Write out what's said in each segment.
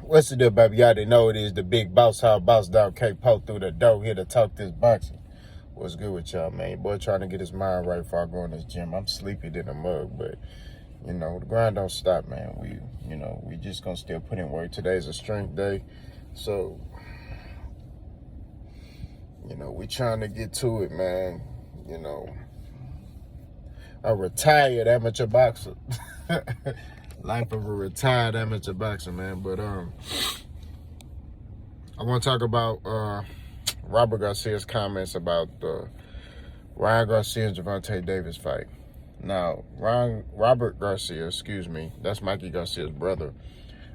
What's the deal, baby? Y'all didn't know it is the big boss. How boss dog can't poke through the door here to talk this boxing. What's good with y'all, man? Boy, trying to get his mind right before I go in this gym. I'm sleepy than a mug, but you know the grind don't stop, man. We just gonna still put in work. Today's a strength day, so we trying to get to it, man. A retired amateur boxer. Life of a retired amateur boxer, man. But I want to talk about Robert Garcia's comments about the Ryan Garcia and Gervonta Davis fight. Now, Robert Garcia, that's Mikey Garcia's brother,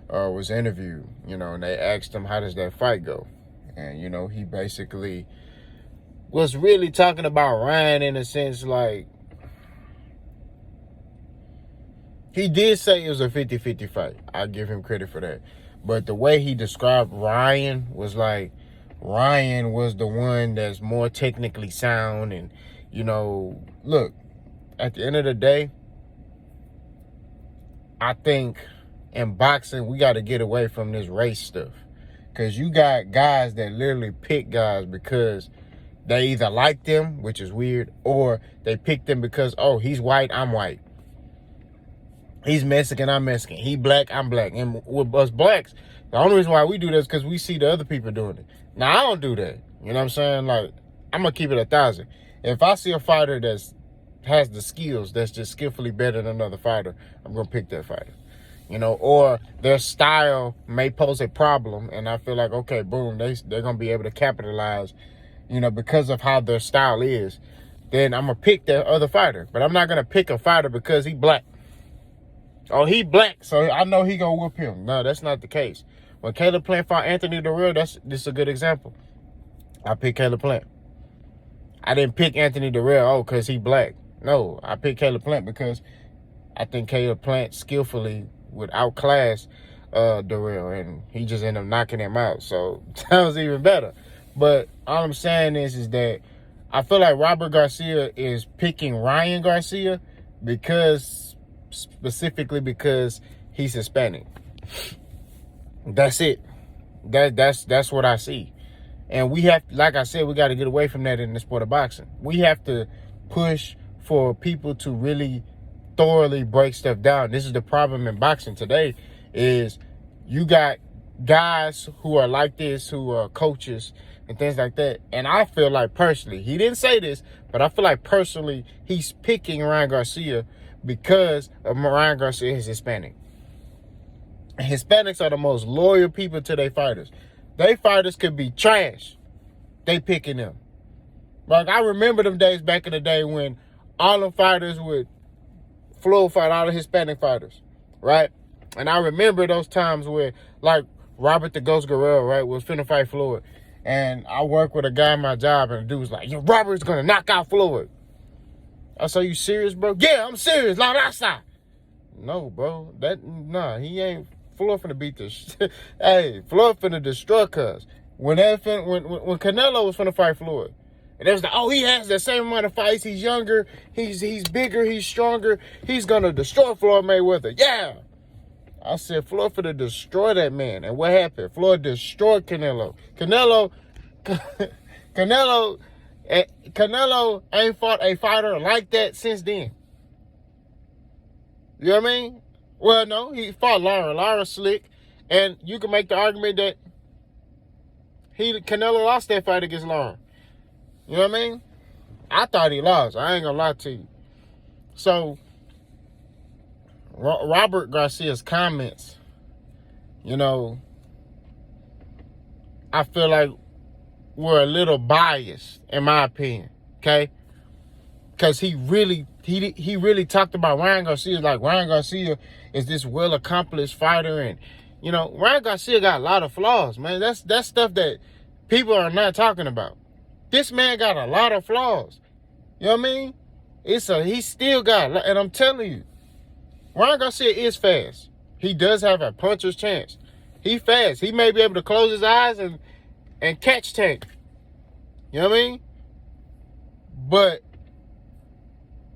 was interviewed, and they asked him, how does that fight go? And, he basically was really talking about Ryan in a sense, like, he did say it was a 50-50 fight. I give him credit for that. But the way he described Ryan was like, Ryan was the one that's more technically sound. And, look, at the end of the day, I think in boxing, we got to get away from this race stuff. Because you got guys that literally pick guys because they either like them, which is weird, or they pick them because, oh, he's white, I'm white. He's Mexican, I'm Mexican. He black, I'm black. And with us blacks, the only reason why we do this is because we see the other people doing it. Now, I don't do that. You know what I'm saying? Like, I'm going to keep it 1,000. If I see a fighter that has the skills, that's just skillfully better than another fighter, I'm going to pick that fighter. Or their style may pose a problem, and I feel like, okay, boom, they're going to be able to capitalize, because of how their style is. Then I'm going to pick that other fighter. But I'm not going to pick a fighter because he black. Oh, he black, so I know he gonna whoop him. No, that's not the case. When Caleb Plant fought Anthony Durrell, this is a good example. I picked Caleb Plant. I didn't pick Anthony Durrell, because he black. No, I picked Caleb Plant because I think Caleb Plant skillfully would outclass Durrell, and he just ended up knocking him out. So that was even better. But all I'm saying is that I feel like Robert Garcia is picking Ryan Garcia specifically because he's Hispanic. That's it. That's what I see. And we have, like I said, we got to get away from that in the sport of boxing. We have to push for people to really thoroughly break stuff down. This is the problem in boxing today, is you got guys who are like this, who are coaches and things like that. And I feel like personally, he didn't say this, but I feel like personally he's picking Ryan Garcia because Ryan Garcia is Hispanic. Hispanics are the most loyal people to their fighters. They fighters could be trash. They picking them. Like, I remember them days back in the day when all them fighters would flow fight all the Hispanic fighters, right? And I remember those times where, like, Robert the Ghost Guerrero, right, was finna fight Floyd. And I worked with a guy in my job, and the dude was like, yo, Robert's gonna knock out Floyd. I said, you serious, bro? Yeah, I'm serious. Like, outside. No, bro. He ain't. Floyd finna beat this. Hey, Floyd finna destroy cuz. When Canelo was finna fight Floyd, and it was like, oh, he has the same amount of fights. He's younger. He's bigger. He's stronger. He's gonna destroy Floyd Mayweather. Yeah. I said, Floyd finna destroy that man. And what happened? Floyd destroyed Canelo. Canelo ain't fought a fighter like that since then. You know what I mean? Well, no, he fought Lara. Lara's slick. And you can make the argument that Canelo lost that fight against Lara. You know what I mean? I thought he lost. I ain't gonna lie to you. So, Robert Garcia's comments, I feel like were a little biased, in my opinion, okay? Because he really talked about Ryan Garcia like Ryan Garcia is this well-accomplished fighter. And, Ryan Garcia got a lot of flaws, man. That's stuff that people are not talking about. This man got a lot of flaws. You know what I mean? He still got, and I'm telling you, Ryan Garcia is fast. He does have a puncher's chance. He fast. He may be able to close his eyes and catch Tank. You know what I mean? But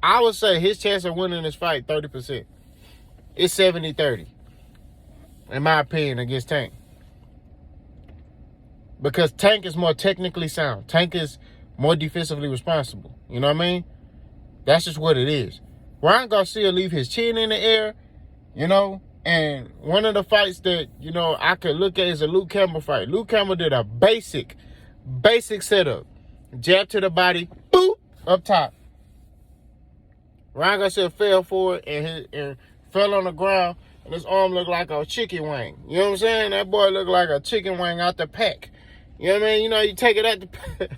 I would say his chance of winning this fight, 30%. It's 70-30, in my opinion, against Tank. Because Tank is more technically sound. Tank is more defensively responsible. You know what I mean? That's just what it is. Ryan Garcia leave his chin in the air, you know, and one of the fights that, you know, I could look at is a Luke Campbell fight. Luke Campbell did a basic setup. Jab to the body, boop, up top. Ryan Garcia fell for it and fell on the ground, and his arm looked like a chicken wing. You know what I'm saying? That boy looked like a chicken wing out the pack. You know what I mean? You know, you take it out the pack.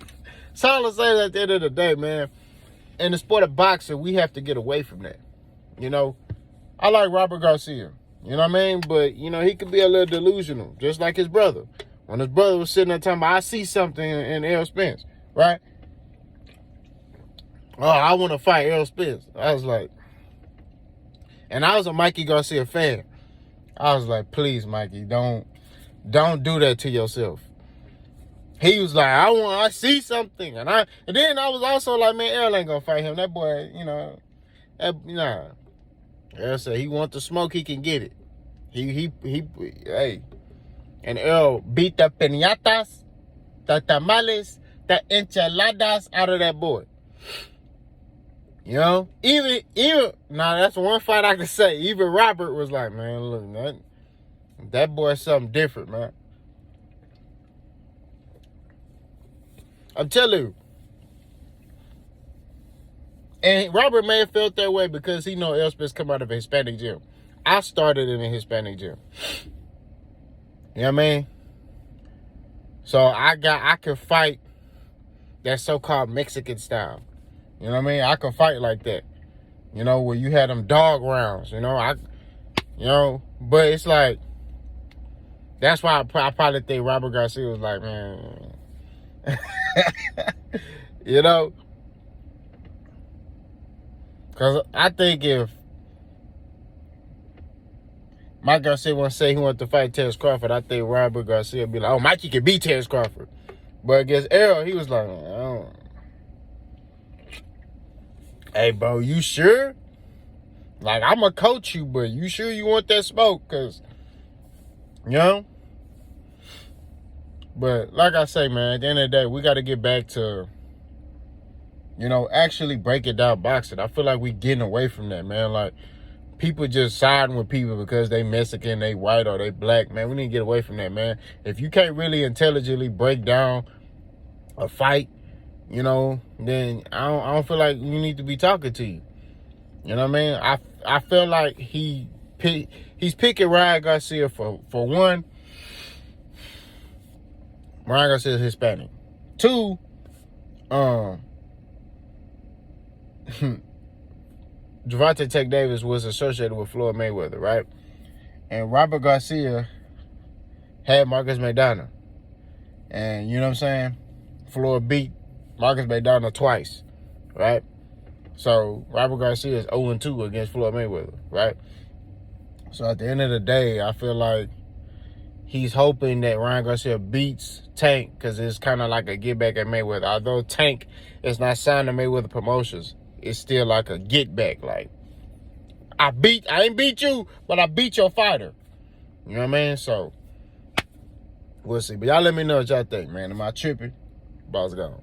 That's all I say at the end of the day, man. In the sport of boxing, we have to get away from that. You know, I like Robert Garcia. You know what I mean? But, you know, he could be a little delusional, just like his brother. When his brother was sitting there talking about, I see something in Errol Spence, right? Oh, I want to fight Errol Spence. I was like, and I was a Mikey Garcia fan. I was like, please, Mikey, don't do that to yourself. He was like, I see something. And then I was also like, man, Errol ain't gonna fight him. That boy, you know, nah. Errol said he want the smoke, he can get it. Hey. And Errol beat the piñatas, the tamales, the enchiladas out of that boy. You know? Even now that's one fight I can say. Even Robert was like, man, look, that boy's something different, man. I'm telling you. And Robert may have felt that way because he know Errol Spence come out of a Hispanic gym. I started in a Hispanic gym. You know what I mean? So I could fight that so-called Mexican style. You know what I mean? I could fight like that. You know, where you had them dog rounds, you know, but it's like, that's why I probably think Robert Garcia was like, man, you know, because I think if Mike Garcia want to say he wanted to fight Terrence Crawford, I think Robert Garcia would be like, oh, Mikey can beat Terrence Crawford. But against Errol, he was like, oh. Hey, bro, you sure? Like, I'm going to coach you, but you sure you want that smoke? Because, you know? But like I say, man, at the end of the day, we got to get back to, you know, actually breaking down boxing. I feel like we getting away from that, man. Like, people just siding with people because they Mexican, they white, or they black, man. We need to get away from that, man. If you can't really intelligently break down a fight, you know, then I don't feel like you need to be talking to you. You know what I mean? I feel like he's picking Ryan Garcia for one, Ryan Garcia is Hispanic. Two, Gervonta Davis was associated with Floyd Mayweather, right? And Robert Garcia had Marcus Maidana. And you know what I'm saying? Floyd beat Marcus Maidana twice, right? So Robert Garcia is 0-2 against Floyd Mayweather, right? So at the end of the day, I feel like he's hoping that Ryan Garcia beats Tank because it's kind of like a get back at Mayweather. Although Tank is not signed to Mayweather Promotions, it's still like a get back. Like, I ain't beat you, but I beat your fighter. You know what I mean? So we'll see. But y'all let me know what y'all think, man. Am I tripping? Ball's gone.